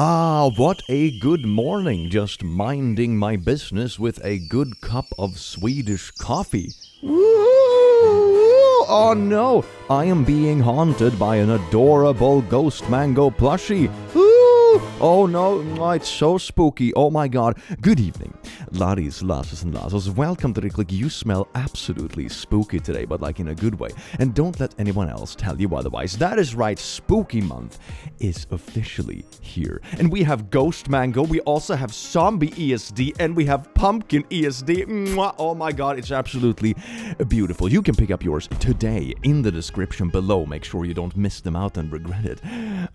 Ah, what a good morning, just minding my business with a good cup of Swedish coffee. Oh no, I am being haunted by an adorable ghost mango plushie. Oh no, it's so spooky. Oh my god. Good evening, laddies, lasses and lasses. Welcome to the click. You smell absolutely spooky today, but like in a good way. And don't let anyone else tell you otherwise. That is right, Spooky Month is officially here. And we have Ghost Mango, we also have Zombie ESD, and we have Pumpkin ESD. Mwah. Oh my god, it's absolutely beautiful. You can pick up yours today in the description below. Make sure you don't miss them out and regret it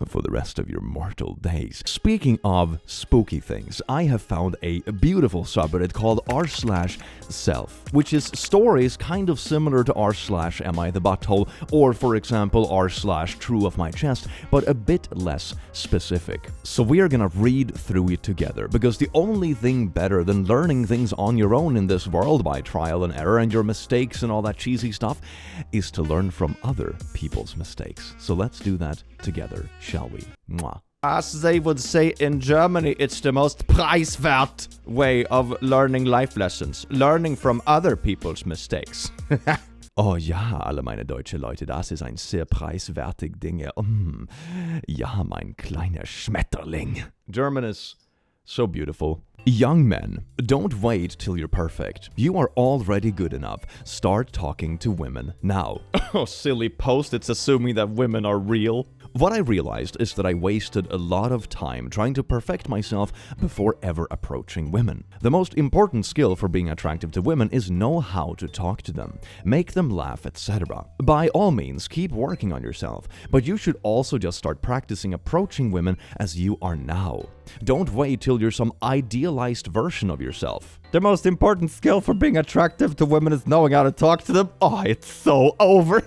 for the rest of your mortal days. Speaking of spooky things, I have found a beautiful subreddit called r/self, which is stories kind of similar to r/am I the butthole, or for example r/true of my chest, but a bit less specific. So we are gonna read through it together, because the only thing better than learning things on your own in this world by trial and error and your mistakes and all that cheesy stuff is to learn from other people's mistakes. So let's do that together, shall we? Mwah. As they would say in Germany, it's the most preiswert way of learning life lessons. Learning from other people's mistakes. Oh ja, alle meine deutsche Leute, das ist ein sehr preiswertig Ding. Ja, mein kleiner Schmetterling. German is so beautiful. Young men, don't wait till you're perfect. You are already good enough. Start talking to women now. Oh, silly post, it's assuming that women are real. What I realized is that I wasted a lot of time trying to perfect myself before ever approaching women. The most important skill for being attractive to women is know how to talk to them, make them laugh, etc. By all means, keep working on yourself, but you should also just start practicing approaching women as you are now. Don't wait till you're some idealized version of yourself. The most important skill for being attractive to women is knowing how to talk to them. Oh, it's so over.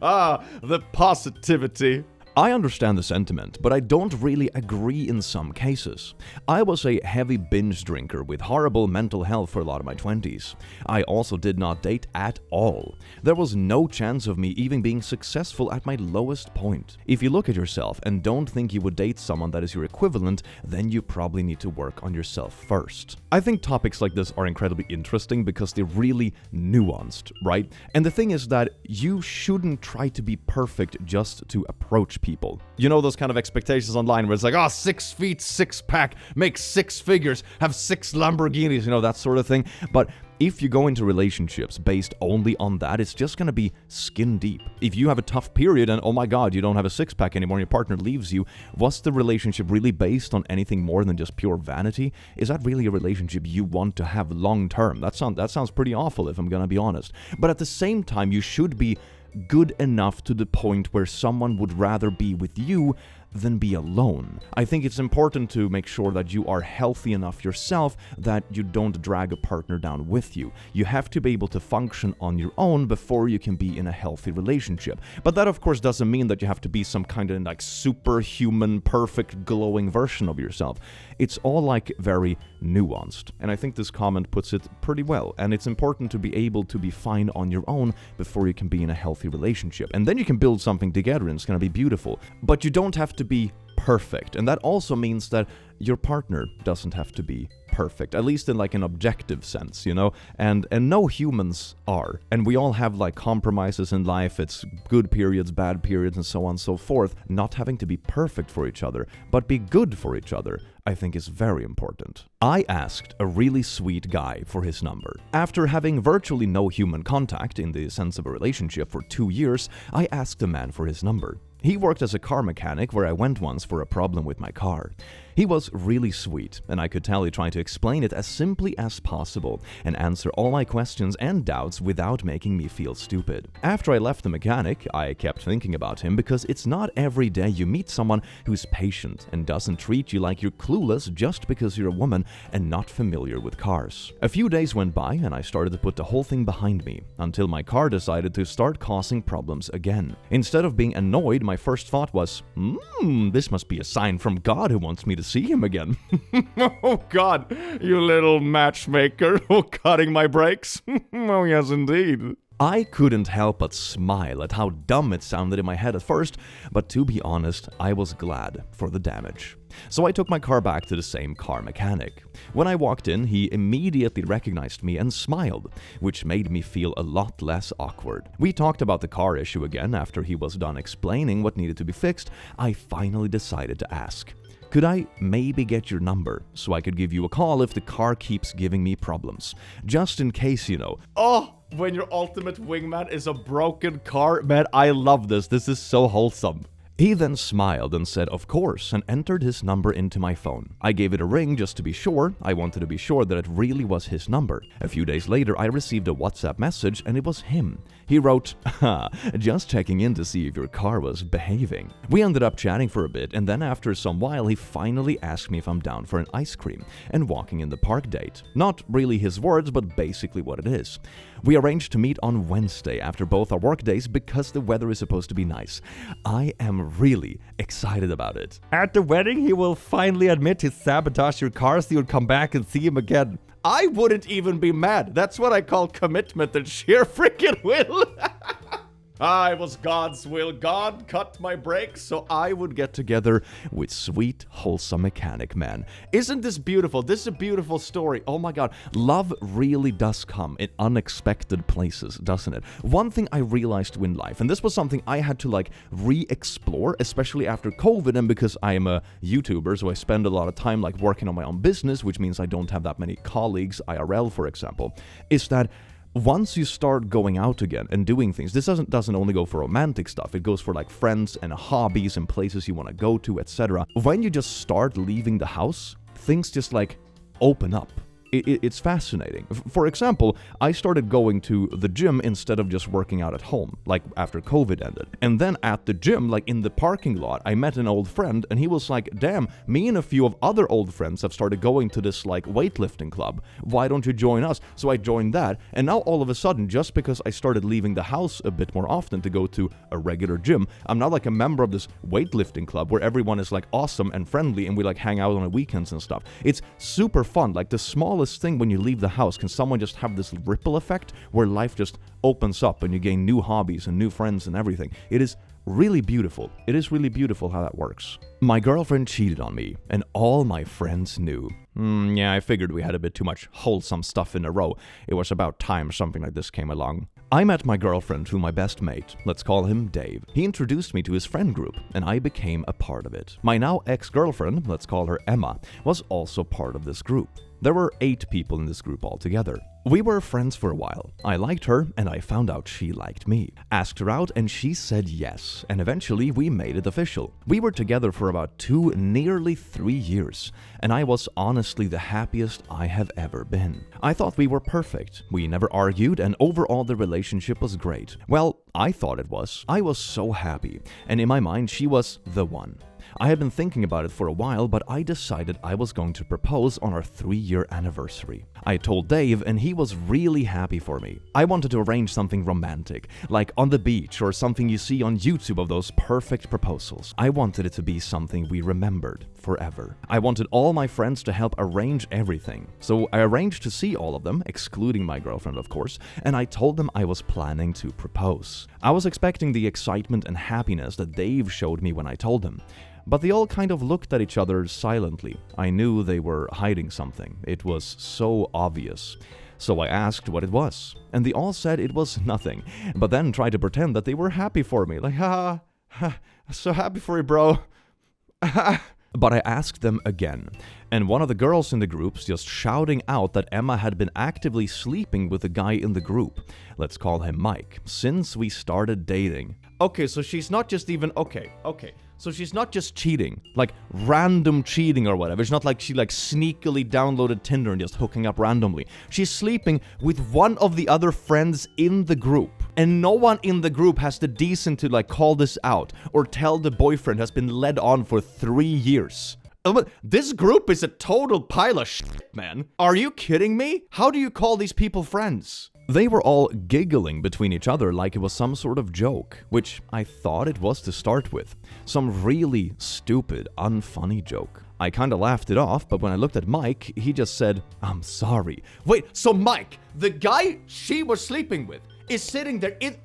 Ah, the positivity. I understand the sentiment, but I don't really agree in some cases. I was a heavy binge drinker with horrible mental health for a lot of my 20s. I also did not date at all. There was no chance of me even being successful at my lowest point. If you look at yourself and don't think you would date someone that is your equivalent, then you probably need to work on yourself first. I think topics like this are incredibly interesting because they're really nuanced, right? And the thing is that you shouldn't try to be perfect just to approach people. You know those kind of expectations online where it's like, 6 feet, 6-pack, make 6 figures, have 6 Lamborghinis, you know, that sort of thing. But if you go into relationships based only on that, it's just gonna be skin deep. If you have a tough period and oh my god, you don't have a 6-pack anymore and your partner leaves you, was the relationship really based on anything more than just pure vanity? Is that really a relationship you want to have long term? That sounds pretty awful if I'm gonna be honest. But at the same time, you should be good enough to the point where someone would rather be with you than be alone. I think it's important to make sure that you are healthy enough yourself that you don't drag a partner down with you. You have to be able to function on your own before you can be in a healthy relationship. But that of course doesn't mean that you have to be some kind of like superhuman, perfect, glowing version of yourself. It's all like very nuanced. And I think this comment puts it pretty well. And it's important to be able to be fine on your own before you can be in a healthy relationship. And then you can build something together and it's gonna be beautiful. But you don't have to be perfect. And that also means that your partner doesn't have to be perfect, at least in like an objective sense, you know? And no humans are. And we all have like compromises in life. It's good periods, bad periods, and so on and so forth. Not having to be perfect for each other, but be good for each other, I think is very important. I asked a really sweet guy for his number. After having virtually no human contact in the sense of a relationship for 2 years, I asked the man for his number. He worked as a car mechanic where I went once for a problem with my car. He was really sweet, and I could tell he tried to explain it as simply as possible and answer all my questions and doubts without making me feel stupid. After I left the mechanic, I kept thinking about him because it's not every day you meet someone who's patient and doesn't treat you like you're clueless just because you're a woman and not familiar with cars. A few days went by and I started to put the whole thing behind me until my car decided to start causing problems again. Instead of being annoyed, my first thought was, this must be a sign from God who wants me to see him again. Oh God, you little matchmaker, cutting my brakes. Oh yes, indeed. I couldn't help but smile at how dumb it sounded in my head at first, but to be honest, I was glad for the damage. So I took my car back to the same car mechanic. When I walked in, he immediately recognized me and smiled, which made me feel a lot less awkward. We talked about the car issue again after he was done explaining what needed to be fixed. I finally decided to ask, could I maybe get your number so I could give you a call if the car keeps giving me problems? Just in case, you know. Oh, when your ultimate wingman is a broken car? Man, I love this. This is so wholesome. He then smiled and said of course and entered his number into my phone. I gave it a ring just to be sure. I wanted to be sure that it really was his number. A few days later I received a WhatsApp message and it was him. He wrote, just checking in to see if your car was behaving. We ended up chatting for a bit and then after some while he finally asked me if I'm down for an ice cream and walking in the park date. Not really his words, but basically what it is. We arranged to meet on Wednesday after both our work days because the weather is supposed to be nice. I am really excited about it. At the wedding, he will finally admit he sabotaged your car so you'll come back and see him again. I wouldn't even be mad. That's what I call commitment and sheer freaking will. It was God's will. God cut my brakes so I would get together with sweet, wholesome mechanic man. Isn't this beautiful? This is a beautiful story. Oh my God. Love really does come in unexpected places, doesn't it? One thing I realized in life, and this was something I had to re-explore, especially after COVID, and because I am a YouTuber, so I spend a lot of time working on my own business, which means I don't have that many colleagues, IRL for example, is that once you start going out again and doing things, this doesn't only go for romantic stuff, it goes for friends and hobbies and places you want to go to, etc. When you just start leaving the house, things just open up. It's fascinating. For example, I started going to the gym instead of just working out at home, after COVID ended. And then at the gym, in the parking lot, I met an old friend and he was like, damn, me and a few of other old friends have started going to this weightlifting club. Why don't you join us? So I joined that. And now all of a sudden, just because I started leaving the house a bit more often to go to a regular gym, I'm now a member of this weightlifting club where everyone is awesome and friendly and we hang out on the weekends and stuff. It's super fun. The smallest thing when you leave the house can someone just have this ripple effect where life just opens up and you gain new hobbies and new friends and everything. It is really beautiful. It is really beautiful how that works. My girlfriend cheated on me and all my friends knew. Yeah, I figured we had a bit too much wholesome stuff in a row. It was about time something like this came along. I met my girlfriend through my best mate, let's call him Dave. He introduced me to his friend group, and I became a part of it. My now ex-girlfriend, let's call her Emma, was also part of this group. There were 8 people in this group altogether. We were friends for a while. I liked her, and I found out she liked me. Asked her out, and she said yes, and eventually we made it official. We were together for about 2, nearly 3 years, and I was honestly the happiest I have ever been. I thought we were perfect. We never argued, and overall the relationship was great. Well, I thought it was. I was so happy, and in my mind she was the one. I had been thinking about it for a while, but I decided I was going to propose on our 3-year anniversary. I told Dave, and he was really happy for me. I wanted to arrange something romantic, like on the beach or something you see on YouTube of those perfect proposals. I wanted it to be something we remembered forever. I wanted all my friends to help arrange everything. So I arranged to see all of them, excluding my girlfriend of course, and I told them I was planning to propose. I was expecting the excitement and happiness that Dave showed me when I told him. But they all kind of looked at each other silently. I knew they were hiding something. It was so obvious. So I asked what it was, and they all said it was nothing, but then tried to pretend that they were happy for me. So happy for you, bro. But I asked them again, and one of the girls in the group's just shouting out that Emma had been actively sleeping with a guy in the group, let's call him Mike, since we started dating. Okay, so she's not just even, okay. So she's not just cheating, random cheating or whatever. It's not like she sneakily downloaded Tinder and just hooking up randomly. She's sleeping with one of the other friends in the group. And no one in the group has the decency to call this out or tell the boyfriend has been led on for 3 years. This group is a total pile of shit, man. Are you kidding me? How do you call these people friends? They were all giggling between each other like it was some sort of joke, which I thought it was to start with. Some really stupid, unfunny joke. I kinda laughed it off, but when I looked at Mike, he just said, "I'm sorry." Wait, so Mike, the guy she was sleeping with, is sitting there in...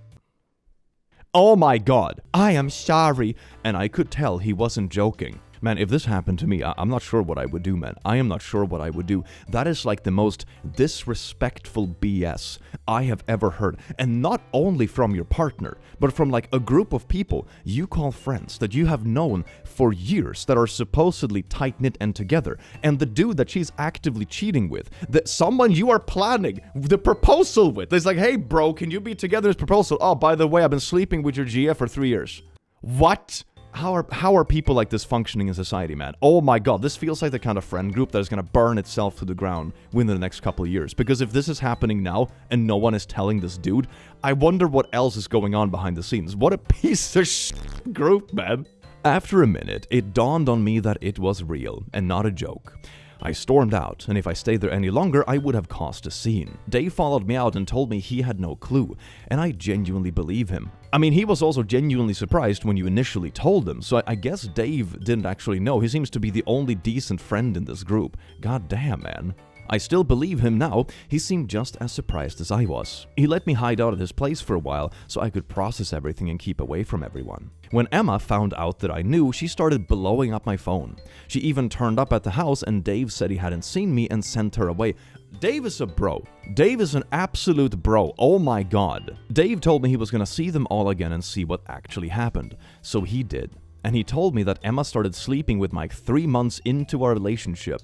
Oh my god, I am sorry. And I could tell he wasn't joking. Man, if this happened to me, I'm not sure what I would do, man. I am not sure what I would do. That is like the most disrespectful BS I have ever heard. And not only from your partner, but from like a group of people you call friends that you have known for years that are supposedly tight-knit and together. And the dude that she's actively cheating with, that someone you are planning the proposal with, is like, hey bro, can you be together as proposal? Oh, by the way, I've been sleeping with your GF for 3 years. What? How are people like this functioning in society, man? Oh my god, this feels like the kind of friend group that is gonna burn itself to the ground within the next couple of years. Because if this is happening now and no one is telling this dude, I wonder what else is going on behind the scenes. What a piece of shit group, man. After a minute, it dawned on me that it was real and not a joke. I stormed out, and if I stayed there any longer, I would have caused a scene. Dave followed me out and told me he had no clue, and I genuinely believe him. I mean, he was also genuinely surprised when you initially told him, so I guess Dave didn't actually know. He seems to be the only decent friend in this group. God damn, man. I still believe him now. He seemed just as surprised as I was. He let me hide out at his place for a while so I could process everything and keep away from everyone. When Emma found out that I knew, she started blowing up my phone. She even turned up at the house and Dave said he hadn't seen me and sent her away. Dave is a bro. Dave is an absolute bro. Oh my god. Dave told me he was gonna see them all again and see what actually happened. So he did. And he told me that Emma started sleeping with Mike 3 months into our relationship.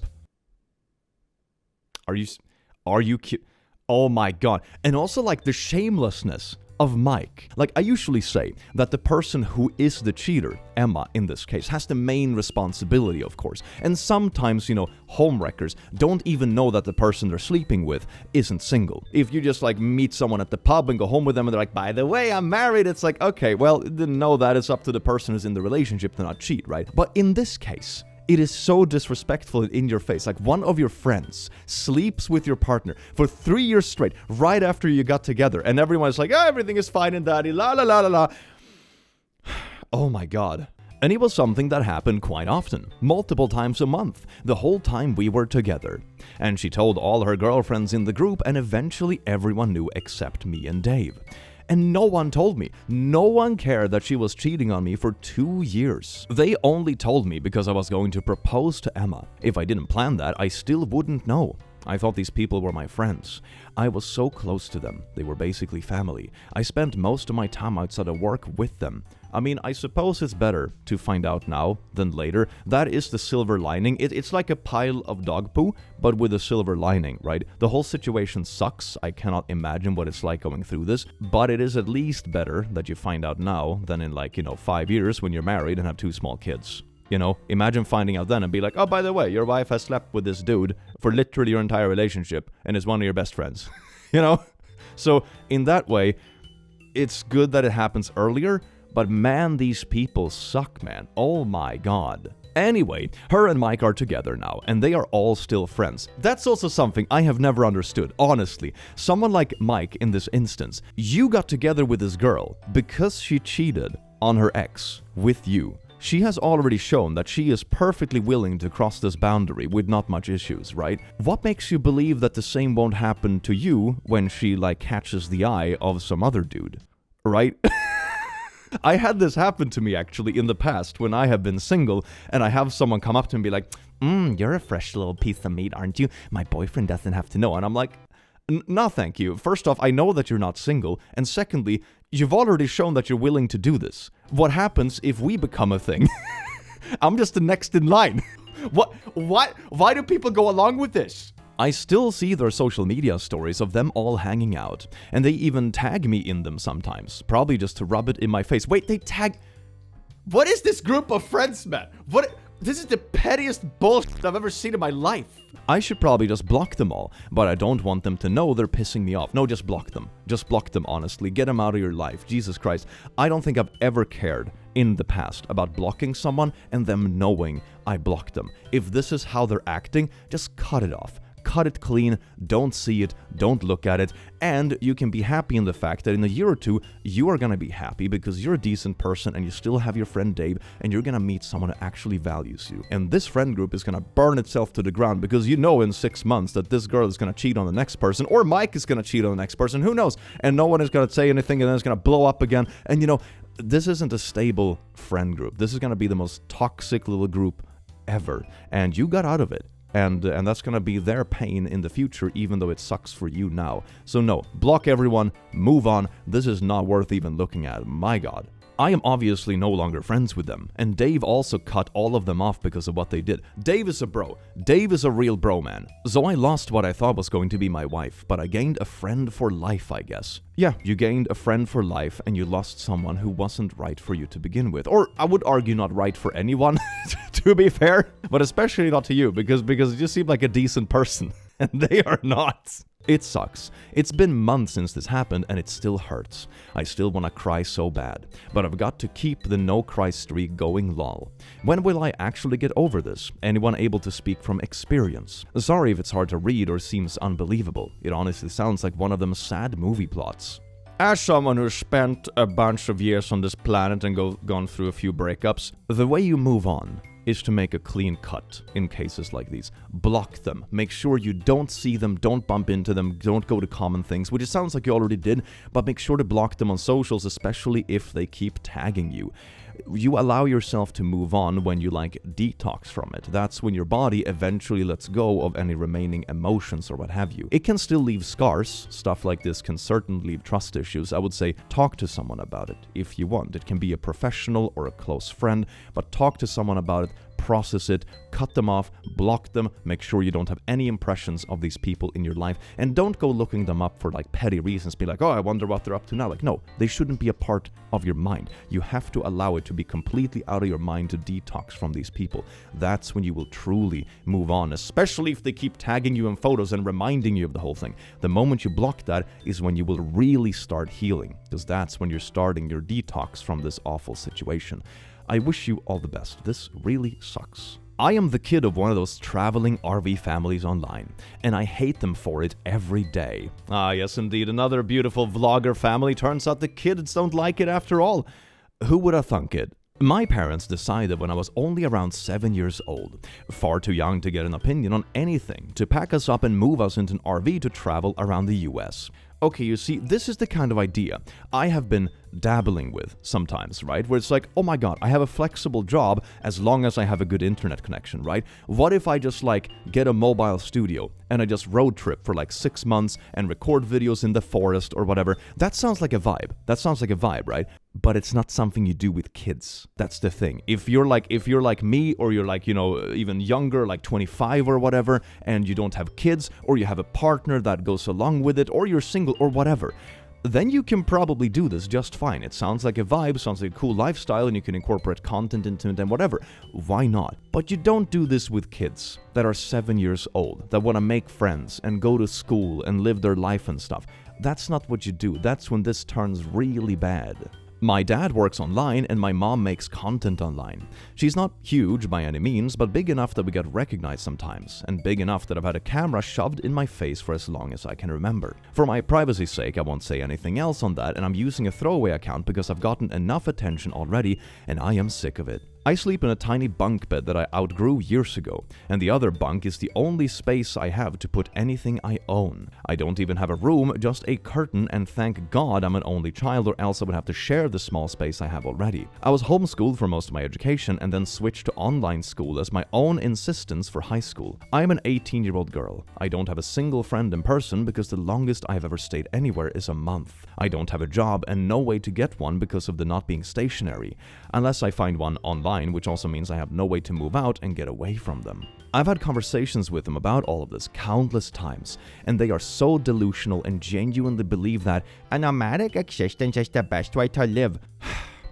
Are you cute? Oh my god. And also like the shamelessness of Mike. Like, I usually say that the person who is the cheater, Emma in this case, has the main responsibility, of course. And sometimes, you know, homewreckers don't even know that the person they're sleeping with isn't single. If you just like meet someone at the pub and go home with them and they're like, by the way, I'm married, it's like, okay, well, didn't know that. It's up to the person who's in the relationship to not cheat, right? But in this case, it is so disrespectful in your face. Like, one of your friends sleeps with your partner for 3 years straight, right after you got together, and everyone's like, oh, everything is fine and daddy, la la la la la. Oh my god. And it was something that happened quite often, multiple times a month, the whole time we were together. And she told all her girlfriends in the group, and eventually everyone knew except me and Dave. And no one told me. No one cared that she was cheating on me for 2 years. They only told me because I was going to propose to Emma. If I didn't plan that, I still wouldn't know. I thought these people were my friends. I was so close to them. They were basically family. I spent most of my time outside of work with them. I mean, I suppose it's better to find out now than later. That is the silver lining. It's like a pile of dog poo, but with a silver lining, right? The whole situation sucks. I cannot imagine what it's like going through this, but it is at least better that you find out now than in 5 years when you're married and have 2 small kids. You know, imagine finding out then and be like, oh, by the way, your wife has slept with this dude for literally your entire relationship and is one of your best friends. You know? So, in that way, it's good that it happens earlier, but man, these people suck, man. Oh my god. Anyway, her and Mike are together now, and they are all still friends. That's also something I have never understood, honestly. Someone like Mike, in this instance, you got together with this girl because she cheated on her ex with you. She has already shown that she is perfectly willing to cross this boundary with not much issues, right? What makes you believe that the same won't happen to you when she, catches the eye of some other dude, right? I had this happen to me, actually, in the past when I have been single, and I have someone come up to me and be like, you're a fresh little piece of meat, aren't you? My boyfriend doesn't have to know. And I'm like, no, thank you. First off, I know that you're not single, and secondly, you've already shown that you're willing to do this. What happens if we become a thing? I'm just the next in line. What? Why do people go along with this? I still see their social media stories of them all hanging out, and they even tag me in them sometimes, probably just to rub it in my face. Wait, they tag... What is this group of friends, man? This is the pettiest bullshit I've ever seen in my life. I should probably just block them all, but I don't want them to know they're pissing me off. No, just block them. Just block them, honestly. Get them out of your life. Jesus Christ. I don't think I've ever cared in the past about blocking someone and them knowing I blocked them. If this is how they're acting, just cut it off. cut it clean, don't see it, don't look at it, and you can be happy in the fact that in a year or two, you are gonna be happy because you're a decent person and you still have your friend Dave, and you're gonna meet someone who actually values you. And this friend group is gonna burn itself to the ground because you know in 6 months that this girl is gonna cheat on the next person, or Mike is gonna cheat on the next person, who knows? And no one is gonna say anything, and then it's gonna blow up again. And you know, this isn't a stable friend group. This is gonna be the most toxic little group ever, and you got out of it. And that's gonna be their pain in the future, even though it sucks for you now. So no, block everyone, move on. This is not worth even looking at. My God. I am obviously no longer friends with them, and Dave also cut all of them off because of what they did. Dave is a bro. Dave is a real bro, man. So I lost what I thought was going to be my wife, but I gained a friend for life, I guess. Yeah, you gained a friend for life, and you lost someone who wasn't right for you to begin with. Or I would argue not right for anyone, to be fair, but especially not to you, because you seem like a decent person, and they are not. It sucks. It's been months since this happened and it still hurts. I still want to cry so bad, but I've got to keep the no cry streak going, lol. When will I actually get over this? Anyone able to speak from experience? Sorry if it's hard to read or seems unbelievable. It honestly sounds like one of them sad movie plots. As someone who's spent a bunch of years on this planet and gone through a few breakups, the way you move on is to make a clean cut in cases like these. Block them. Make sure you don't see them, don't bump into them, don't go to common things, which it sounds like you already did, but make sure to block them on socials, especially if they keep tagging you. You allow yourself to move on when you detox from it. That's when your body eventually lets go of any remaining emotions or what have you. It can still leave scars. Stuff like this can certainly leave trust issues. I would say talk to someone about it if you want. It can be a professional or a close friend, but talk to someone about it. Process it, cut them off, block them, make sure you don't have any impressions of these people in your life, and don't go looking them up for petty reasons, be like, oh, I wonder what they're up to now. No, they shouldn't be a part of your mind. You have to allow it to be completely out of your mind to detox from these people. That's when you will truly move on, especially if they keep tagging you in photos and reminding you of the whole thing. The moment you block that is when you will really start healing, because that's when you're starting your detox from this awful situation. I wish you all the best. This really sucks. I am the kid of one of those traveling RV families online, and I hate them for it every day. Ah, yes indeed, another beautiful vlogger family. Turns out the kids don't like it after all. Who would have thunk it? My parents decided when I was only around 7 years old, far too young to get an opinion on anything, to pack us up and move us into an RV to travel around the US. Okay, you see, this is the kind of idea I have been dabbling with sometimes, right? Where it's like, oh my god, I have a flexible job as long as I have a good internet connection, right? What if I just get a mobile studio and I just road trip for 6 months and record videos in the forest or whatever? That sounds like a vibe. That sounds like a vibe, right? But it's not something you do with kids. That's the thing. If you're like me, or you're even younger, 25 or whatever, and you don't have kids, or you have a partner that goes along with it, or you're single or whatever, then you can probably do this just fine. It sounds like a vibe, sounds like a cool lifestyle, and you can incorporate content into it and whatever. Why not? But you don't do this with kids that are 7 years old, that want to make friends and go to school and live their life and stuff. That's not what you do. That's when this turns really bad. My dad works online and my mom makes content online. She's not huge by any means, but big enough that we get recognized sometimes, and big enough that I've had a camera shoved in my face for as long as I can remember. For my privacy's sake, I won't say anything else on that, and I'm using a throwaway account because I've gotten enough attention already, and I am sick of it. I sleep in a tiny bunk bed that I outgrew years ago, and the other bunk is the only space I have to put anything I own. I don't even have a room, just a curtain, and thank God I'm an only child, or else I would have to share the small space I have already. I was homeschooled for most of my education and then switched to online school as my own insistence for high school. I am an 18-year-old girl. I don't have a single friend in person because the longest I've ever stayed anywhere is a month. I don't have a job and no way to get one because of the not being stationary, unless I find one online, which also means I have no way to move out and get away from them. I've had conversations with them about all of this countless times, and they are so delusional and genuinely believe that a nomadic existence is the best way to live.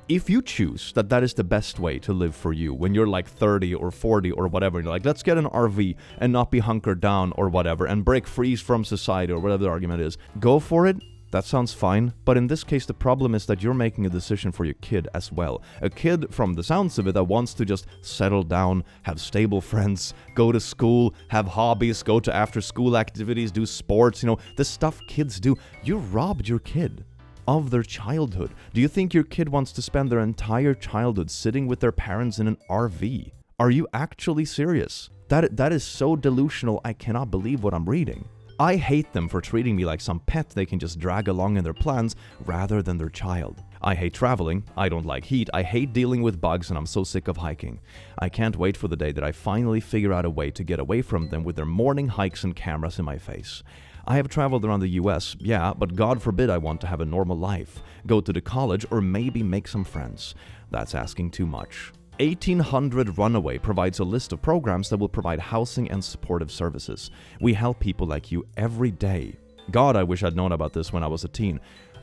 If you choose that is the best way to live for you when you're 30 or 40 or whatever, and you're let's get an RV and not be hunkered down or whatever and break free from society or whatever the argument is, go for it. That sounds fine, but in this case the problem is that you're making a decision for your kid as well. A kid, from the sounds of it, that wants to just settle down, have stable friends, go to school, have hobbies, go to after-school activities, do sports, the stuff kids do. You robbed your kid of their childhood. Do you think your kid wants to spend their entire childhood sitting with their parents in an RV? Are you actually serious? That is so delusional, I cannot believe what I'm reading. I hate them for treating me like some pet they can just drag along in their plans rather than their child. I hate traveling, I don't like heat, I hate dealing with bugs, and I'm so sick of hiking. I can't wait for the day that I finally figure out a way to get away from them with their morning hikes and cameras in my face. I have traveled around the US, yeah, but God forbid I want to have a normal life, go to the college, or maybe make some friends. That's asking too much. 1800 Runaway provides a list of programs that will provide housing and supportive services. We help people like you every day. God, I wish I'd known about this when I was a teen.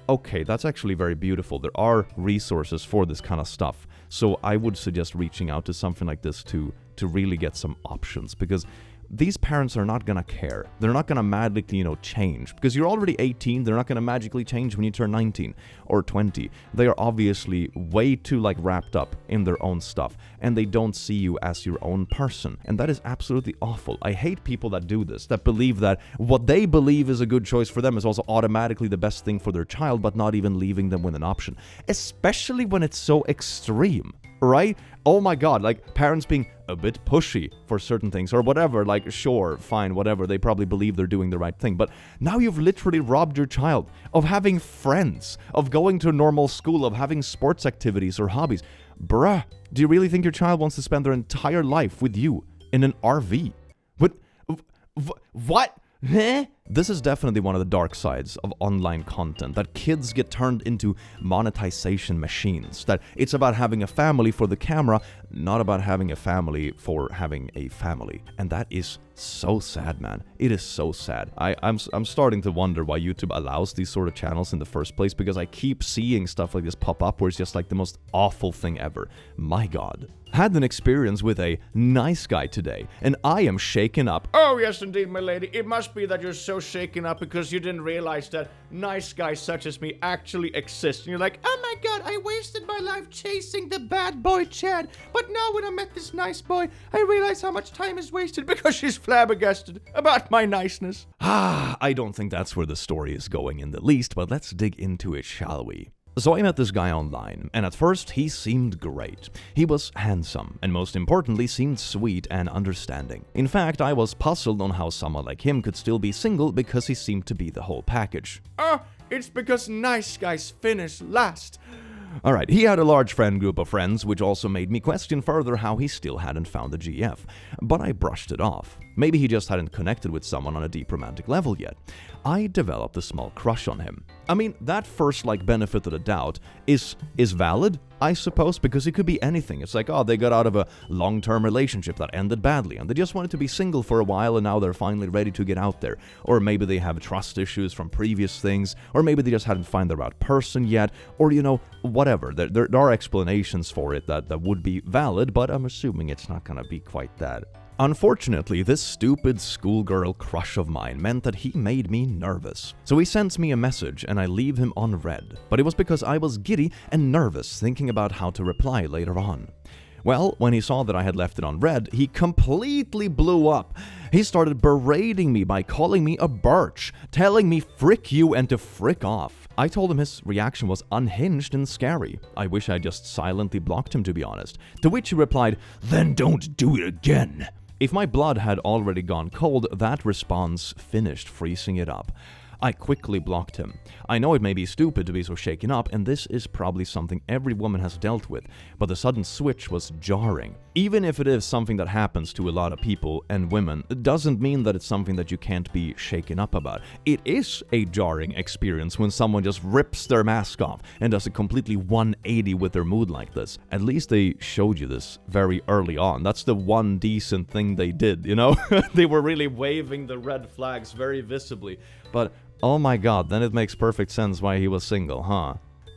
Okay, that's actually very beautiful. There are resources for this kind of stuff. So I would suggest reaching out to something like this to really get some options, because these parents are not gonna care. They're not gonna magically, change. Because you're already 18, they're not gonna magically change when you turn 19 or 20. They are obviously way too, wrapped up in their own stuff, and they don't see you as your own person. And that is absolutely awful. I hate people that do this, that believe that what they believe is a good choice for them is also automatically the best thing for their child, but not even leaving them with an option. Especially when it's so extreme. Right? Oh my god, parents being a bit pushy for certain things or whatever, sure, fine, whatever, they probably believe they're doing the right thing, but now you've literally robbed your child of having friends, of going to a normal school, of having sports activities or hobbies. Bruh, do you really think your child wants to spend their entire life with you in an RV? What? Huh? This is definitely one of the dark sides of online content, that kids get turned into monetization machines, that it's about having a family for the camera, not about having a family for having a family. And that is so sad, man. It is so sad. I'm starting to wonder why YouTube allows these sort of channels in the first place, because I keep seeing stuff like this pop up where it's just the most awful thing ever. My god. Had an experience with a nice guy today, and I am shaken up. Oh yes indeed, my lady. It must be that you're so shaken up because you didn't realize that nice guys such as me actually exist. And you're like, oh my god, I wasted my life chasing the bad boy Chad. But now when I met this nice boy, I realize how much time is wasted because she's flabbergasted about my niceness. I don't think that's where the story is going in the least, but let's dig into it, shall we? So I met this guy online, and at first he seemed great. He was handsome, and most importantly seemed sweet and understanding. In fact, I was puzzled on how someone like him could still be single, because he seemed to be the whole package. It's because nice guys finish last. Alright, he had a large friend group of friends, which also made me question further how he still hadn't found the GF. But I brushed it off. Maybe he just hadn't connected with someone on a deep romantic level yet. I developed a small crush on him. I mean, that first benefit of the doubt is valid, I suppose, because it could be anything. It's like, oh, they got out of a long-term relationship that ended badly, and they just wanted to be single for a while, and now they're finally ready to get out there. Or maybe they have trust issues from previous things, or maybe they just hadn't found the right person yet, or, whatever. There are explanations for it that would be valid, but I'm assuming it's not gonna be quite that. Unfortunately, this stupid schoolgirl crush of mine meant that he made me nervous. So he sends me a message and I leave him on read. But it was because I was giddy and nervous thinking about how to reply later on. Well, when he saw that I had left it on read, he completely blew up. He started berating me by calling me a birch, telling me frick you and to frick off. I told him his reaction was unhinged and scary. I wish I just silently blocked him, to be honest. To which he replied, "Then don't do it again." If my blood had already gone cold, that response finished freezing it up. I quickly blocked him. I know it may be stupid to be so shaken up, and this is probably something every woman has dealt with, but the sudden switch was jarring. Even if it is something that happens to a lot of people and women, it doesn't mean that it's something that you can't be shaken up about. It is a jarring experience when someone just rips their mask off and does a completely 180 with their mood like this. At least they showed you this very early on. That's the one decent thing they did, They were really waving the red flags very visibly, but oh my god, then it makes perfect sense why he was single, huh?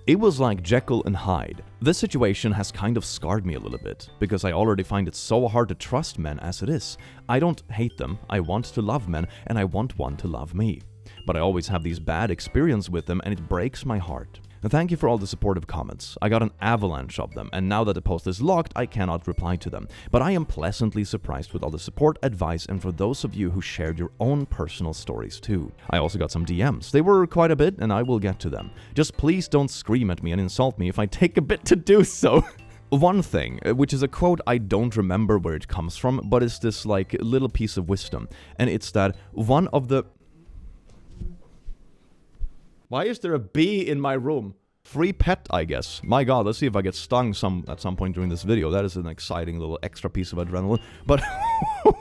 It was like Jekyll and Hyde. This situation has kind of scarred me a little bit, because I already find it so hard to trust men as it is. I don't hate them, I want to love men, and I want one to love me. but I always have these bad experiences with them and it breaks my heart. And thank you for all the supportive comments. I got an avalanche of them, and now that the post is locked, I cannot reply to them. But I am pleasantly surprised with all the support, advice, and for those of you who shared your own personal stories too. I also got some DMs. They were quite a bit, and I will get to them. Just please don't scream at me and insult me if I take a bit to do so. One thing, which is a quote I don't remember where it comes from, but it's this like little piece of wisdom, and it's that one of the... Why is there a bee in my room? Free pet, I guess. My god, let's see if I get stung at some point during this video. That is an exciting little extra piece of adrenaline. But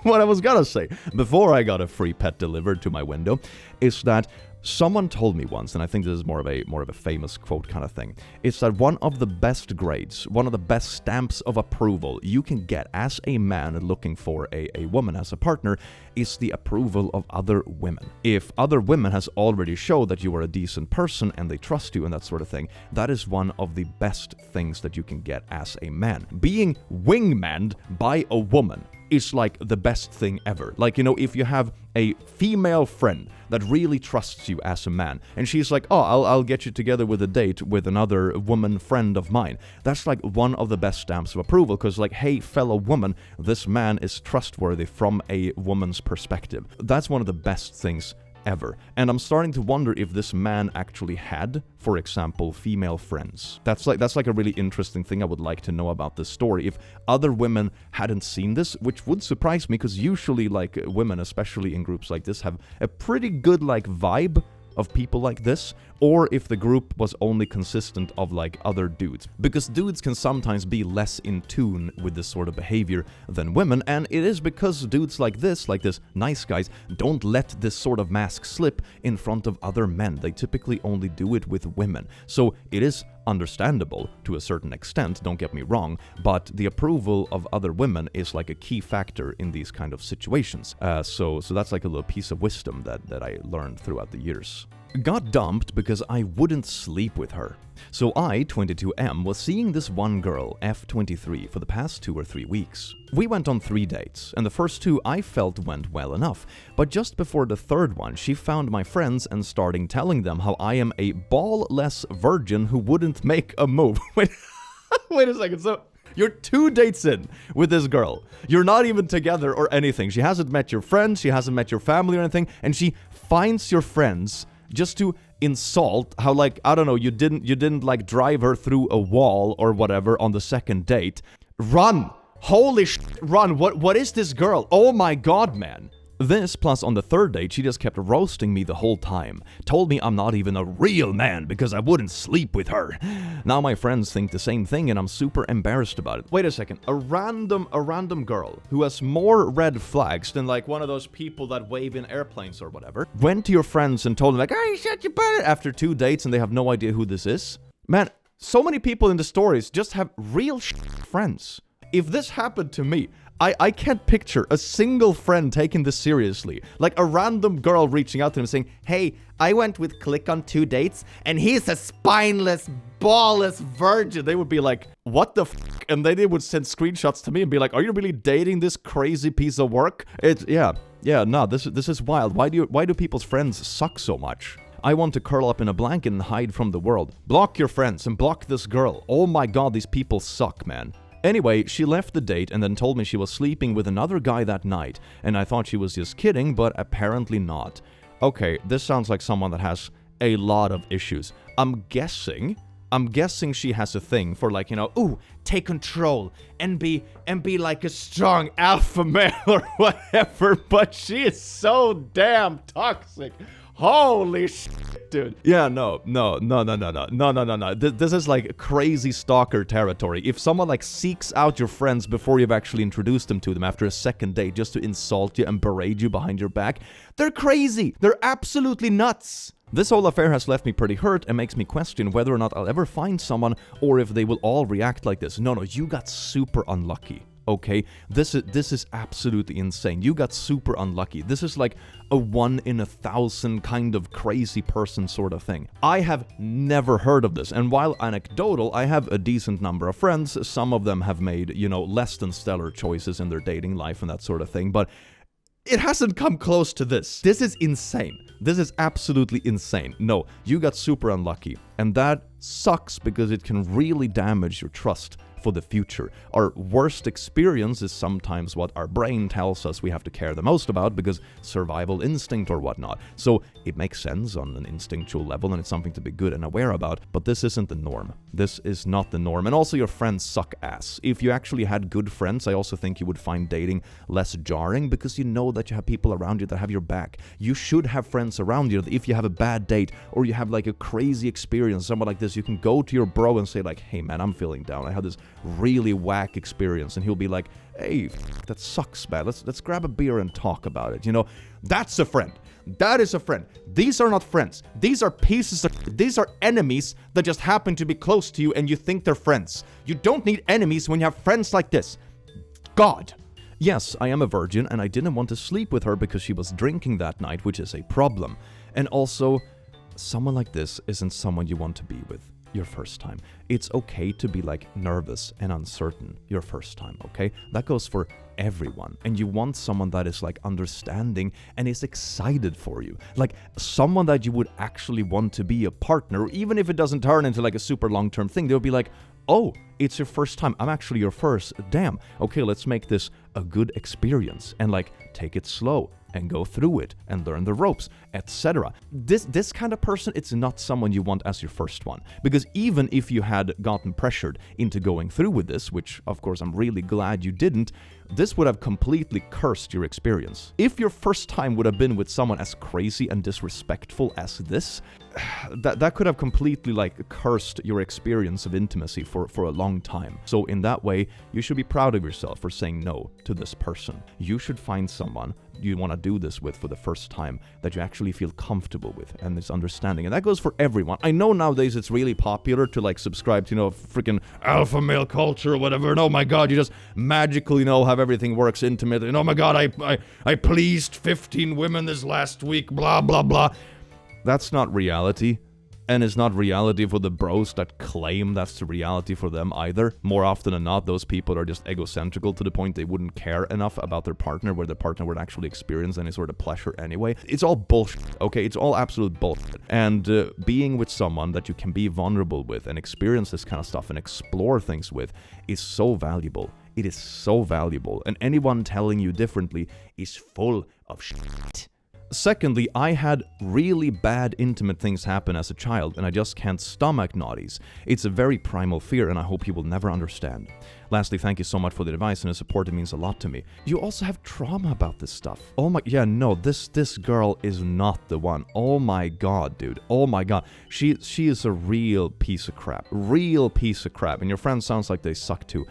what I was gonna say, before I got a free pet delivered to my window, is that someone told me once, and I think this is more of a famous quote kind of thing, it's that one of the best grades, one of the best stamps of approval you can get as a man looking for a woman as a partner is the approval of other women. If other women has already showed that you are a decent person and they trust you and that sort of thing, that is one of the best things that you can get as a man. Being wingmanned by a woman is like the best thing ever. Like, you know, if you have a female friend that really trusts you as a man, and she's like, oh, I'll get you together with a date with another woman friend of mine. That's like one of the best stamps of approval, because like, hey, fellow woman, this man is trustworthy from a woman's perspective. That's one of the best things ever. And I'm starting to wonder if this man actually had, for example, female friends. That's like a really interesting thing I would like to know about this story. If other women hadn't seen this, which would surprise me, because usually like women, especially in groups like this, have a pretty good like vibe of people like this, or if the group was only consistent of like other dudes. Because dudes can sometimes be less in tune with this sort of behavior than women, and it is because dudes like this nice guys, don't let this sort of mask slip in front of other men. They typically only do it with women. So it is understandable to a certain extent, don't get me wrong, but the approval of other women is like a key factor in these kind of situations. So that's like a little piece of wisdom that I learned throughout the years. Got dumped because I wouldn't sleep with her. So I, 22M, was seeing this one girl, F23, for the past 2 or 3 weeks. We went on 3 dates, and the first 2 I felt went well enough, but just before the third one, she found my friends and starting telling them how I am a ball-less virgin who wouldn't make a move. Wait a second, so... You're 2 dates in with this girl. You're not even together or anything. She hasn't met your friends, she hasn't met your family or anything, and she finds your friends just to insult how, like, I don't know, you didn't like drive her through a wall or whatever on the second date. Run! Holy shit, run! What is this girl? Oh my god, man. This, plus on the third date, she just kept roasting me the whole time. Told me I'm not even a real man because I wouldn't sleep with her. Now my friends think the same thing and I'm super embarrassed about it. Wait a second, a random girl who has more red flags than like one of those people that wave in airplanes or whatever, went to your friends and told them like, hey, shut your butt after 2 dates and they have no idea who this is? Man, so many people in the stories just have real friends. If this happened to me, I can't picture a single friend taking this seriously. Like a random girl reaching out to them saying, hey, I went with Click on 2 dates and he's a spineless, ballless virgin. They would be like, what the f***? And they would send screenshots to me and be like, are you really dating this crazy piece of work? No, this is wild. Why do people's friends suck so much? I want to curl up in a blanket and hide from the world. Block your friends and block this girl. Oh my god, these people suck, man. Anyway, she left the date and then told me she was sleeping with another guy that night, and I thought she was just kidding, but apparently not. Okay, this sounds like someone that has a lot of issues. I'm guessing she has a thing for, like, you know, ooh, take control and be like a strong alpha male or whatever, but she is so damn toxic. Holy shit, dude. Yeah, no. This is like crazy stalker territory. If someone like seeks out your friends before you've actually introduced them to them after a second date just to insult you and berate you behind your back, they're crazy. They're absolutely nuts. This whole affair has left me pretty hurt and makes me question whether or not I'll ever find someone or if they will all react like this. No, you got super unlucky. Okay, this is absolutely insane. You got super unlucky. This is like a 1 in 1,000 kind of crazy person sort of thing. I have never heard of this, and while anecdotal, I have a decent number of friends. Some of them have made, you know, less than stellar choices in their dating life and that sort of thing, but It hasn't come close to this. This is insane. This is absolutely insane. No, you got super unlucky. And that sucks because it can really damage your trust for the future. Our worst experience is sometimes what our brain tells us we have to care the most about because survival instinct or whatnot. So it makes sense on an instinctual level and it's something to be good and aware about, but this isn't the norm. This is not the norm. And also your friends suck ass. If you actually had good friends, I also think you would find dating less jarring because you know that you have people around you that have your back. You should have friends around you that if you have a bad date or you have like a crazy experience, someone like this, you can go to your bro and say like, hey man, I'm feeling down. I had this really whack experience, and he'll be like, hey, that sucks, man. Let's grab a beer and talk about it. You know, that's a friend. That is a friend. These are not friends. These are pieces of... These are enemies that just happen to be close to you and you think they're friends. You don't need enemies when you have friends like this. God. Yes, I am a virgin and I didn't want to sleep with her because she was drinking that night, which is a problem. And also, someone like this isn't someone you want to be with your first time. It's okay to be like nervous and uncertain your first time, okay? That goes for everyone. And you want someone that is like understanding and is excited for you. Like someone that you would actually want to be a partner, even if it doesn't turn into like a super long-term thing. They'll be like, oh, it's your first time. I'm actually your first. Damn. Okay, let's make this a good experience and like take it slow and go through it and learn the ropes, etc. This kind of person, it's not someone you want as your first one. Because even if you had gotten pressured into going through with this, which of course I'm really glad you didn't, this would have completely cursed your experience. If your first time would have been with someone as crazy and disrespectful as this, that could have completely like cursed your experience of intimacy for a long time. So in that way, you should be proud of yourself for saying no to this person. You should find someone you want to do this with for the first time that you actually feel comfortable with and is understanding. And that goes for everyone. I know nowadays it's really popular to like subscribe to, freaking alpha male culture or whatever. And oh my god, you just magically have everything works intimately. And oh my god, I pleased 15 women this last week, blah, blah, blah. That's not reality. And it's not reality for the bros that claim that's the reality for them either. More often than not, those people are just egocentrical to the point they wouldn't care enough about their partner where their partner would actually experience any sort of pleasure anyway. It's all bullshit, okay? It's all absolute bullshit. And being with someone that you can be vulnerable with and experience this kind of stuff and explore things with is so valuable. It is so valuable. And anyone telling you differently is full of shit. Secondly, I had really bad intimate things happen as a child and I just can't stomach naughties. It's a very primal fear and I hope you will never understand. Lastly, thank you so much for the advice and the support. It means a lot to me. You also have trauma about this stuff. Oh my, yeah, no, this girl is not the one. Oh my god, dude. Oh my god. She is a real piece of crap. Real piece of crap. And your friends sounds like they suck too.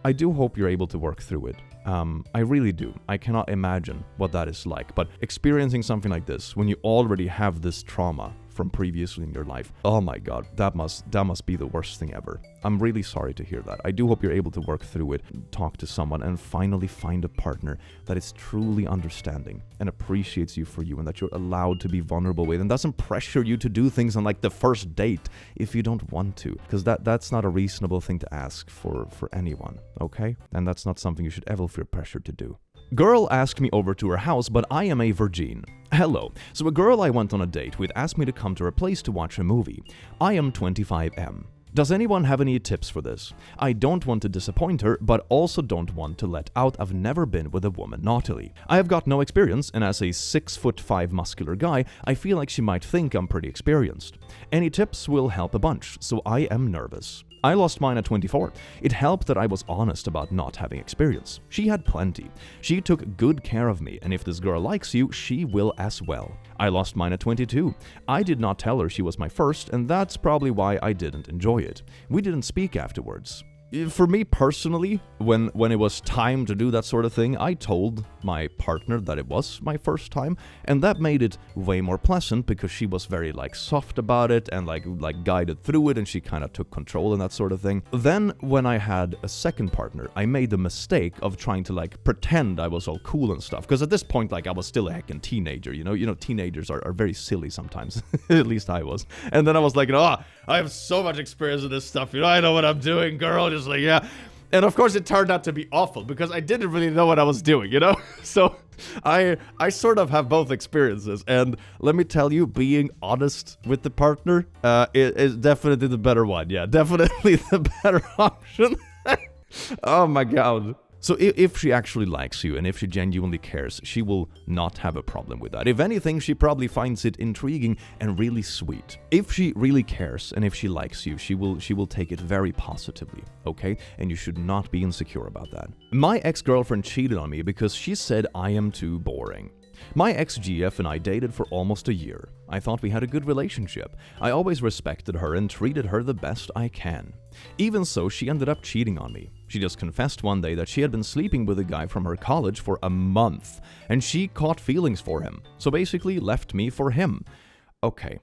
I do hope you're able to work through it. I really do. I cannot imagine what that is like. But experiencing something like this, when you already have this trauma from previously in your life, oh my god, that must be the worst thing ever. I'm really sorry to hear that. I do hope you're able to work through it, talk to someone, and finally find a partner that is truly understanding and appreciates you for you and that you're allowed to be vulnerable with and doesn't pressure you to do things on like the first date if you don't want to. Because that's not a reasonable thing to ask for anyone, okay? And that's not something you should ever feel pressured to do. Girl asked me over to her house, but I am a virgin. Hello. So a girl I went on a date with asked me to come to her place to watch a movie. I am 25M. Does anyone have any tips for this? I don't want to disappoint her, but also don't want to let out I've never been with a woman naughtily. I have got no experience, and as a 6'5" muscular guy, I feel like she might think I'm pretty experienced. Any tips will help a bunch, so I am nervous. I lost mine at 24. It helped that I was honest about not having experience. She had plenty. She took good care of me, and if this girl likes you, she will as well. I lost mine at 22. I did not tell her she was my first, and that's probably why I didn't enjoy it. We didn't speak afterwards. For me personally, when it was time to do that sort of thing, I told my partner that it was my first time, and that made it way more pleasant because she was very soft about it and like guided through it, and she kind of took control and that sort of thing. Then when I had a second partner, I made the mistake of trying to pretend I was all cool and stuff, because at this point I was still a heckin' teenager, you know teenagers are very silly sometimes. At least I was. And then I was like, I have so much experience in this stuff, I know what I'm doing, girl, just yeah. And of course it turned out to be awful because I didn't really know what I was doing, you know? So I sort of have both experiences, and let me tell you, being honest with the partner is definitely the better one. Yeah, definitely the better option. Oh my god. So if she actually likes you and if she genuinely cares, she will not have a problem with that. If anything, she probably finds it intriguing and really sweet. If she really cares and if she likes you, she will take it very positively, okay? And you should not be insecure about that. My ex-girlfriend cheated on me because she said I am too boring. My ex-GF and I dated for almost a year. I thought we had a good relationship. I always respected her and treated her the best I can. Even so, she ended up cheating on me. She just confessed one day that she had been sleeping with a guy from her college for a month, and she caught feelings for him, so basically left me for him. Okay,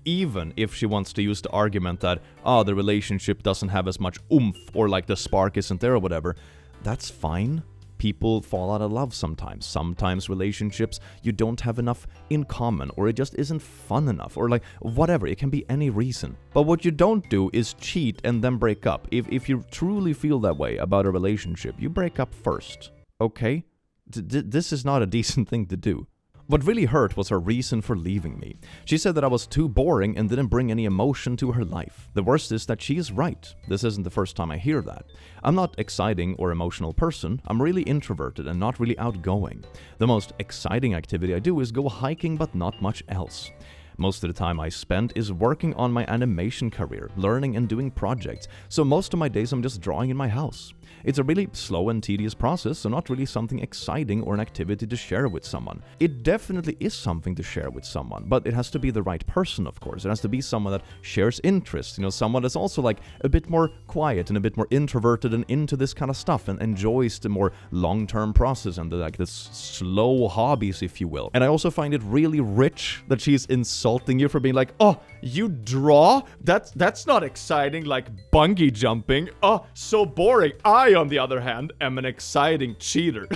even if she wants to use the argument that, the relationship doesn't have as much oomph, or like the spark isn't there or whatever, that's fine. People fall out of love sometimes. Sometimes relationships, you don't have enough in common, or it just isn't fun enough, or like whatever. It can be any reason. But what you don't do is cheat and then break up. If you truly feel that way about a relationship, you break up first. Okay? This is not a decent thing to do. What really hurt was her reason for leaving me. She said that I was too boring and didn't bring any emotion to her life. The worst is that she is right. This isn't the first time I hear that. I'm not exciting or emotional person. I'm really introverted and not really outgoing. The most exciting activity I do is go hiking, but not much else. Most of the time I spend is working on my animation career, learning and doing projects, so most of my days I'm just drawing in my house. It's a really slow and tedious process, so not really something exciting or an activity to share with someone. It definitely is something to share with someone, but it has to be the right person, of course. It has to be someone that shares interests, someone that's also like a bit more quiet and a bit more introverted and into this kind of stuff and enjoys the more long-term process and the slow hobbies, if you will. And I also find it really rich that she's insulting you for being like, oh, you draw? That's not exciting, like bungee jumping. Oh, so boring. I, on the other hand, am an exciting cheater.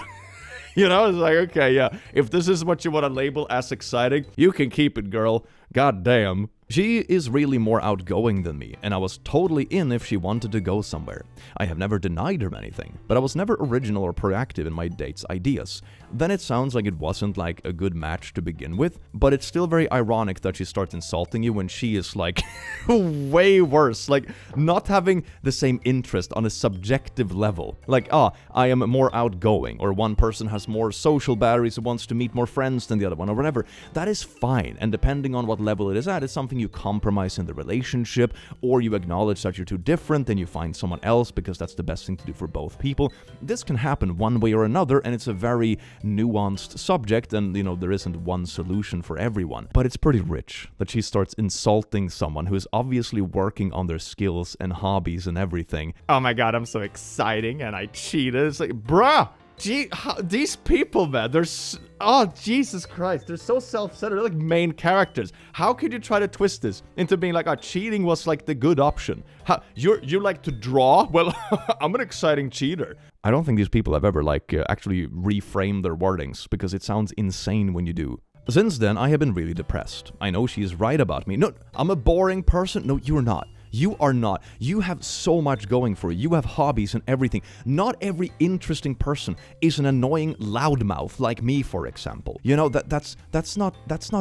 It's like, okay, yeah, if this is what you want to label as exciting, you can keep it, girl. God damn. She is really more outgoing than me, and I was totally in if she wanted to go somewhere. I have never denied her anything, but I was never original or proactive in my date's ideas. Then it sounds like it wasn't like a good match to begin with, but it's still very ironic that she starts insulting you when she is like way worse, like not having the same interest on a subjective level. Like, I am more outgoing, or one person has more social batteries and wants to meet more friends than the other one, or whatever. That is fine, and depending on what level it is at, it's something you compromise in the relationship, or you acknowledge that you're too different and you find someone else because that's the best thing to do for both people. This can happen one way or another, and it's a very nuanced subject, and there isn't one solution for everyone. But it's pretty rich that she starts insulting someone who is obviously working on their skills and hobbies and everything. Oh my god, I'm so exciting and I cheated. It's like, bruh! These people, man, oh, Jesus Christ, they're so self-centered. They're like main characters. How could you try to twist this into being like, cheating was like the good option? You like to draw? Well, I'm an exciting cheater. I don't think these people have ever actually reframed their wordings, because it sounds insane when you do. Since then, I have been really depressed. I know she's right about me. No, I'm a boring person. No, you're not. You are not. You have so much going for you. You have hobbies and everything. Not every interesting person is an annoying loudmouth like me, for example. That's not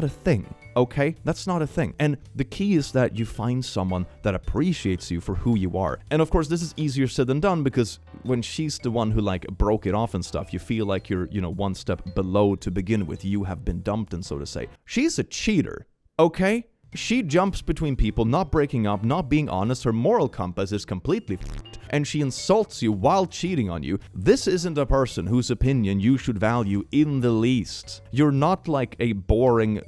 a thing, okay? That's not a thing. And the key is that you find someone that appreciates you for who you are. And of course, this is easier said than done, because when she's the one who broke it off and stuff, you feel like you're, one step below to begin with. You have been dumped, and so to say. She's a cheater, okay? She jumps between people, not breaking up, not being honest. Her moral compass is completely f***ed, and she insults you while cheating on you. This isn't a person whose opinion you should value in the least. You're not like a boring,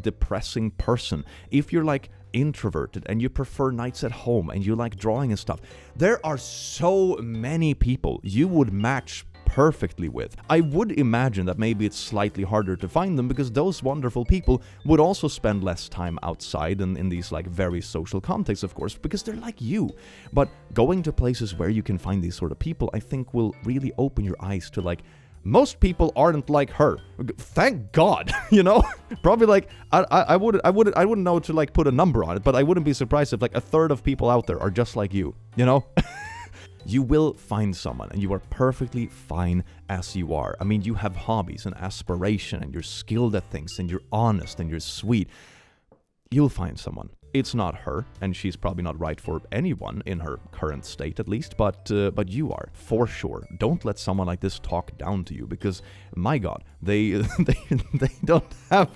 depressing person. If you're introverted and you prefer nights at home and you like drawing and stuff, there are so many people you would match perfectly with. I would imagine that maybe it's slightly harder to find them, because those wonderful people would also spend less time outside and in these very social contexts, of course, because they're like you. But going to places where you can find these sort of people, I think will really open your eyes to most people aren't like her. Thank God, Probably I wouldn't know to put a number on it, but I wouldn't be surprised if a third of people out there are just like you, You will find someone, and you are perfectly fine as you are. I mean, you have hobbies and aspiration, and you're skilled at things, and you're honest, and you're sweet. You'll find someone. It's not her, and she's probably not right for anyone in her current state at least, but you are, for sure. Don't let someone like this talk down to you, because, my God, they don't have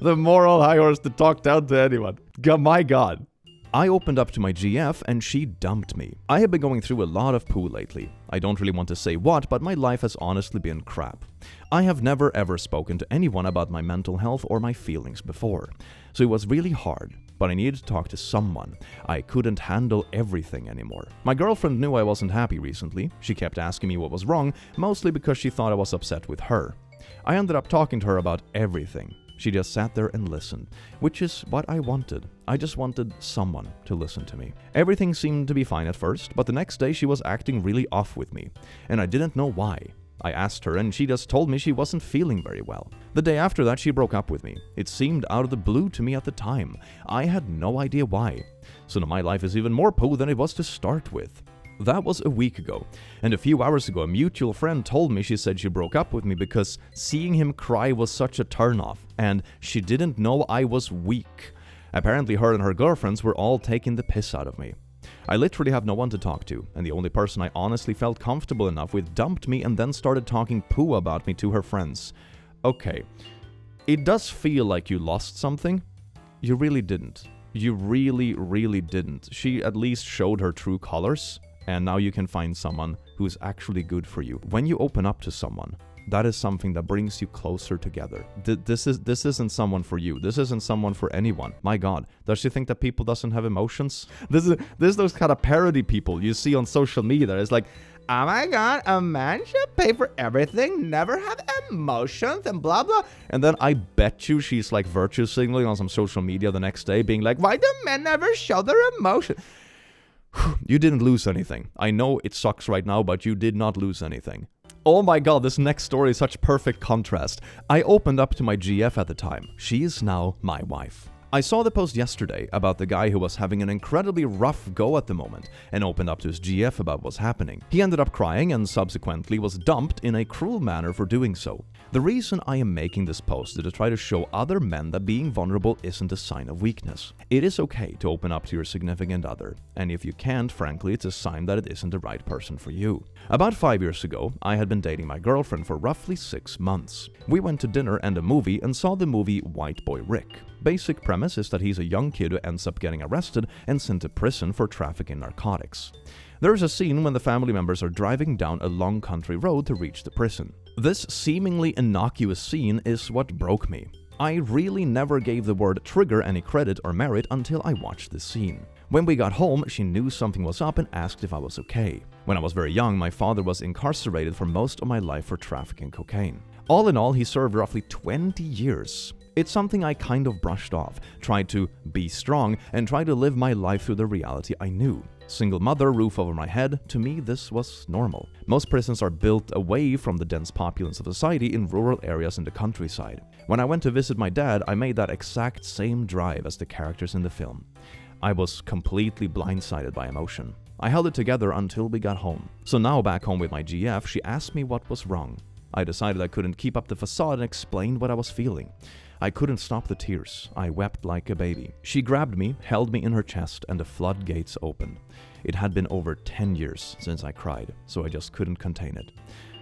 the moral high horse to talk down to anyone. My God. I opened up to my GF and she dumped me. I have been going through a lot of poo lately. I don't really want to say what, but my life has honestly been crap. I have never ever spoken to anyone about my mental health or my feelings before. So it was really hard, but I needed to talk to someone. I couldn't handle everything anymore. My girlfriend knew I wasn't happy recently. She kept asking me what was wrong, mostly because she thought I was upset with her. I ended up talking to her about everything. She just sat there and listened, which is what I wanted. I just wanted someone to listen to me. Everything seemed to be fine at first, but the next day she was acting really off with me, and I didn't know why. I asked her and she just told me she wasn't feeling very well. The day after that she broke up with me. It seemed out of the blue to me at the time. I had no idea why. So now my life is even more poo than it was to start with. That was a week ago, and a few hours ago a mutual friend told me she said she broke up with me because seeing him cry was such a turnoff, and she didn't know I was weak. Apparently her and her girlfriends were all taking the piss out of me. I literally have no one to talk to, and the only person I honestly felt comfortable enough with dumped me and then started talking poo about me to her friends. Okay, it does feel like you lost something. You really didn't. You really, really didn't. She at least showed her true colors. And now you can find someone who is actually good for you. When you open up to someone, that is something that brings you closer together. This isn't someone for you. This isn't someone for anyone. My God, does she think that people doesn't have emotions? This is those kind of parody people you see on social media. It's like, oh my God, a man should pay for everything, never have emotions, and blah blah. And then I bet you she's like virtue signaling on some social media the next day, being like, why do men never show their emotion? You didn't lose anything. I know it sucks right now, but you did not lose anything. Oh my God, this next story is such perfect contrast. I opened up to my GF at the time. She is now my wife. I saw the post yesterday about the guy who was having an incredibly rough go at the moment and opened up to his GF about what's happening. He ended up crying and subsequently was dumped in a cruel manner for doing so. The reason I am making this post is to try to show other men that being vulnerable isn't a sign of weakness. It is okay to open up to your significant other, and if you can't, frankly, it's a sign that it isn't the right person for you. About 5 years ago, I had been dating my girlfriend for roughly 6 months. We went to dinner and a movie and saw the movie White Boy Rick. Basic premise is that he's a young kid who ends up getting arrested and sent to prison for trafficking narcotics. There's a scene when the family members are driving down a long country road to reach the prison. This seemingly innocuous scene is what broke me. I really never gave the word trigger any credit or merit until I watched this scene. When we got home, she knew something was up and asked if I was okay. When I was very young, my father was incarcerated for most of my life for trafficking cocaine. All in all, he served roughly 20 years. It's something I kind of brushed off, tried to be strong, and tried to live my life through the reality I knew. Single mother, roof over my head, to me this was normal. Most prisons are built away from the dense populace of society in rural areas in the countryside. When I went to visit my dad, I made that exact same drive as the characters in the film. I was completely blindsided by emotion. I held it together until we got home. So now back home with my GF, she asked me what was wrong. I decided I couldn't keep up the facade and explained what I was feeling. I couldn't stop the tears. I wept like a baby. She grabbed me, held me in her chest, and the floodgates opened. It had been over 10 years since I cried, so I just couldn't contain it.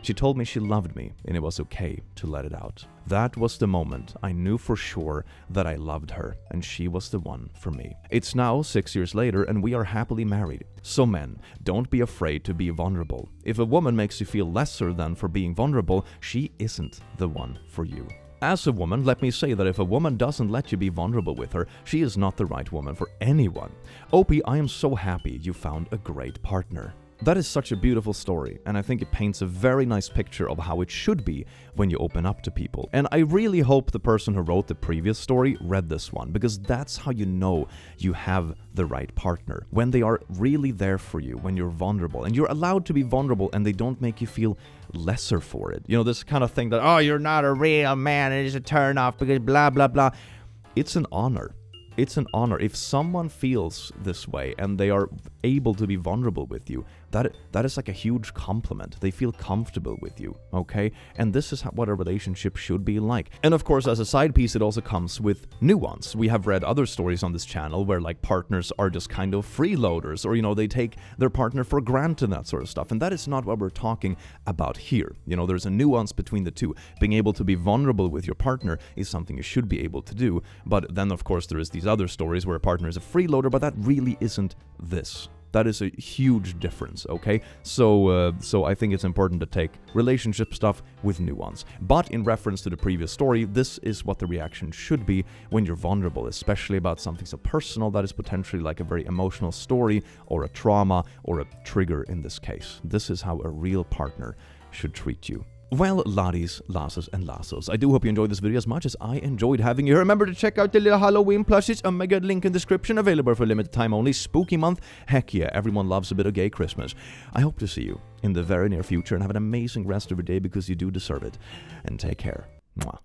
She told me she loved me, and it was okay to let it out. That was the moment I knew for sure that I loved her, and she was the one for me. It's now 6 years later, and we are happily married. So men, don't be afraid to be vulnerable. If a woman makes you feel lesser than for being vulnerable, she isn't the one for you. As a woman, let me say that if a woman doesn't let you be vulnerable with her, she is not the right woman for anyone. Opie, I am so happy you found a great partner. That is such a beautiful story, and I think it paints a very nice picture of how it should be when you open up to people. And I really hope the person who wrote the previous story read this one, because that's how you know you have the right partner. When they are really there for you, when you're vulnerable, and you're allowed to be vulnerable and they don't make you feel lesser for it. You know, this kind of thing that, oh, you're not a real man, it is a turn off because blah, blah, blah. It's an honor. it's an honor. If someone feels this way and they are able to be vulnerable with you, that is like a huge compliment. They feel comfortable with you, okay? And this is what a relationship should be like. And of course, as a side piece, it also comes with nuance. We have read other stories on this channel where like partners are just kind of freeloaders, or, you know, they take their partner for granted and that sort of stuff. And that is not what we're talking about here. You know, there's a nuance between the two. Being able to be vulnerable with your partner is something you should be able to do. But then, of course, there is these other stories where a partner is a freeloader, but that really isn't this. That is a huge difference, okay? So I think it's important to take relationship stuff with nuance. But in reference to the previous story, this is what the reaction should be when you're vulnerable, especially about something so personal that is potentially like a very emotional story or a trauma or a trigger in this case. This is how a real partner should treat you. Well, laddies, lasses, and lassos, I do hope you enjoyed this video as much as I enjoyed having you here. Remember to check out the little Halloween plushies. Oh my god, link in description, available for limited time only. Spooky month. Heck yeah, everyone loves a bit of gay Christmas. I hope to see you in the very near future and have an amazing rest of your day because you do deserve it. And take care. Mwah.